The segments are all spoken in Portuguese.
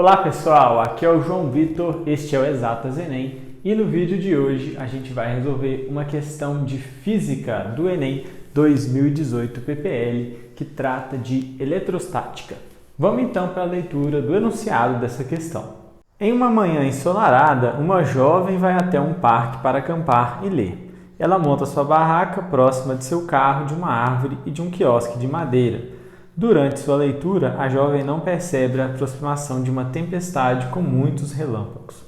Olá pessoal, aqui é o João Vitor, este é o Exatas Enem e no vídeo de hoje a gente vai resolver uma questão de física do Enem 2018 PPL que trata de eletrostática. Vamos então para a leitura do enunciado dessa questão. Em uma manhã ensolarada, uma jovem vai até um parque para acampar e ler. Ela monta sua barraca próxima de seu carro, de uma árvore e de um quiosque de madeira. Durante sua leitura, a jovem não percebe a aproximação de uma tempestade com muitos relâmpagos.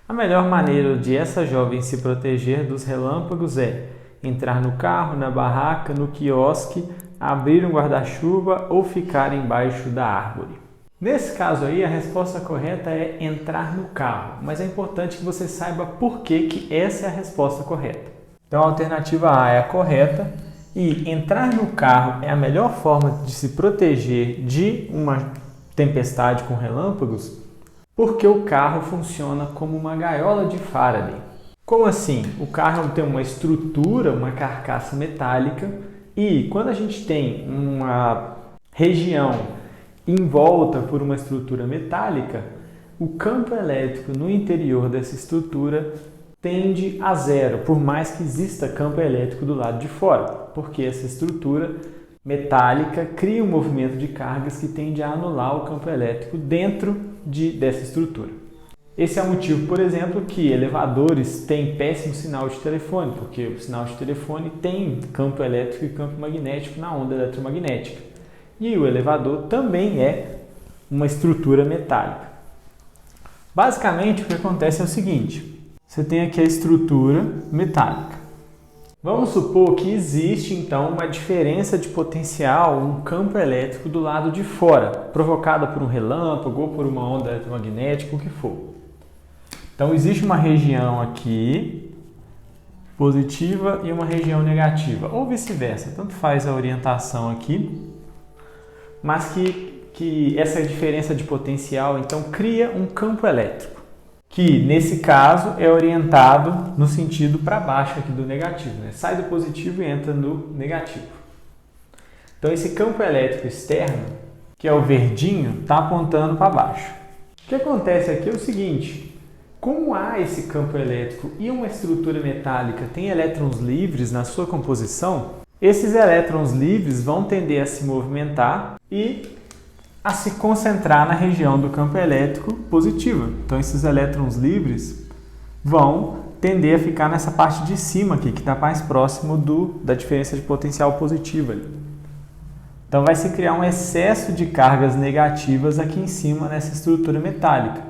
A melhor maneira de essa jovem se proteger dos relâmpagos é entrar no carro, na barraca, no quiosque, abrir um guarda-chuva ou ficar embaixo da árvore. Nesse caso aí, a resposta correta é entrar no carro, mas é importante que você saiba por que essa é a resposta correta. Então a alternativa A é a correta. E entrar no carro é a melhor forma de se proteger de uma tempestade com relâmpagos, porque o carro funciona como uma gaiola de Faraday. Como assim? O carro tem uma estrutura, uma carcaça metálica, e quando a gente tem uma região envolta por uma estrutura metálica, o campo elétrico no interior dessa estrutura tende a zero, por mais que exista campo elétrico do lado de fora, porque essa estrutura metálica cria um movimento de cargas que tende a anular o campo elétrico dentro dessa estrutura. Esse é o motivo, por exemplo, que elevadores têm péssimo sinal de telefone, porque o sinal de telefone tem campo elétrico e campo magnético na onda eletromagnética. E o elevador também é uma estrutura metálica. Basicamente, o que acontece é o seguinte: você tem aqui a estrutura metálica. Vamos supor que existe, então, uma diferença de potencial, um campo elétrico do lado de fora, provocada por um relâmpago ou por uma onda eletromagnética, o que for. Então, existe uma região aqui positiva e uma região negativa, ou vice-versa, tanto faz a orientação aqui, mas que essa diferença de potencial, então, cria um campo elétrico, que nesse caso é orientado no sentido para baixo aqui do negativo, né? Sai do positivo e entra no negativo. Então esse campo elétrico externo, que é o verdinho, está apontando para baixo. O que acontece aqui é o seguinte: como há esse campo elétrico e uma estrutura metálica tem elétrons livres na sua composição, esses elétrons livres vão tender a se movimentar e a se concentrar na região do campo elétrico positiva. Então esses elétrons livres vão tender a ficar nessa parte de cima aqui, que está mais próximo da diferença de potencial positiva ali. Então vai se criar um excesso de cargas negativas aqui em cima nessa estrutura metálica.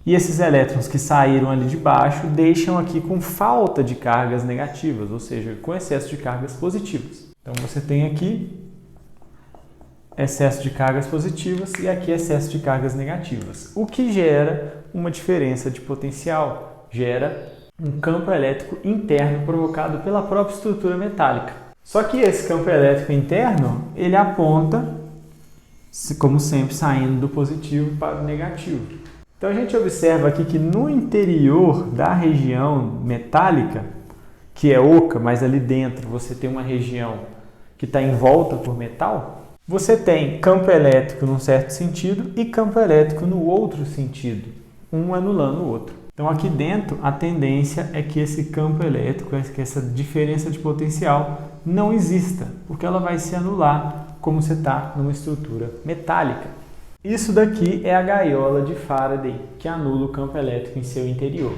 E esses elétrons que saíram ali de baixo deixam aqui com falta de cargas negativas, ou seja, com excesso de cargas positivas. Então você tem aqui excesso de cargas positivas e aqui excesso de cargas negativas, o que gera uma diferença de potencial, gera um campo elétrico interno provocado pela própria estrutura metálica. Só que esse campo elétrico interno, ele aponta, como sempre, saindo do positivo para o negativo. Então a gente observa aqui que no interior da região metálica, que é oca, mas ali dentro você tem uma região que está envolta por metal, você tem campo elétrico num certo sentido e campo elétrico no outro sentido, um anulando o outro. Então aqui dentro a tendência é que esse campo elétrico, que essa diferença de potencial não exista, porque ela vai se anular como você está numa estrutura metálica. Isso daqui é a gaiola de Faraday, que anula o campo elétrico em seu interior.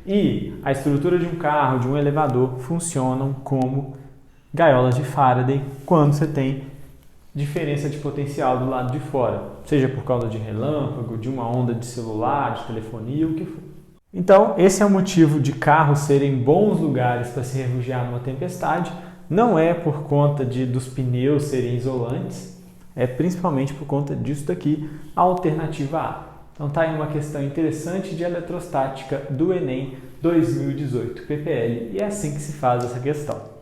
E a estrutura de um carro, de um elevador, funcionam como gaiolas de Faraday quando você tem diferença de potencial do lado de fora, seja por causa de relâmpago, de uma onda de celular, de telefonia, o que for. Então, esse é o motivo de carros serem bons lugares para se refugiar numa tempestade. Não é por conta dos pneus serem isolantes, é principalmente por conta disso daqui, a alternativa A. Então tá aí uma questão interessante de eletrostática do Enem 2018 PPL, e é assim que se faz essa questão.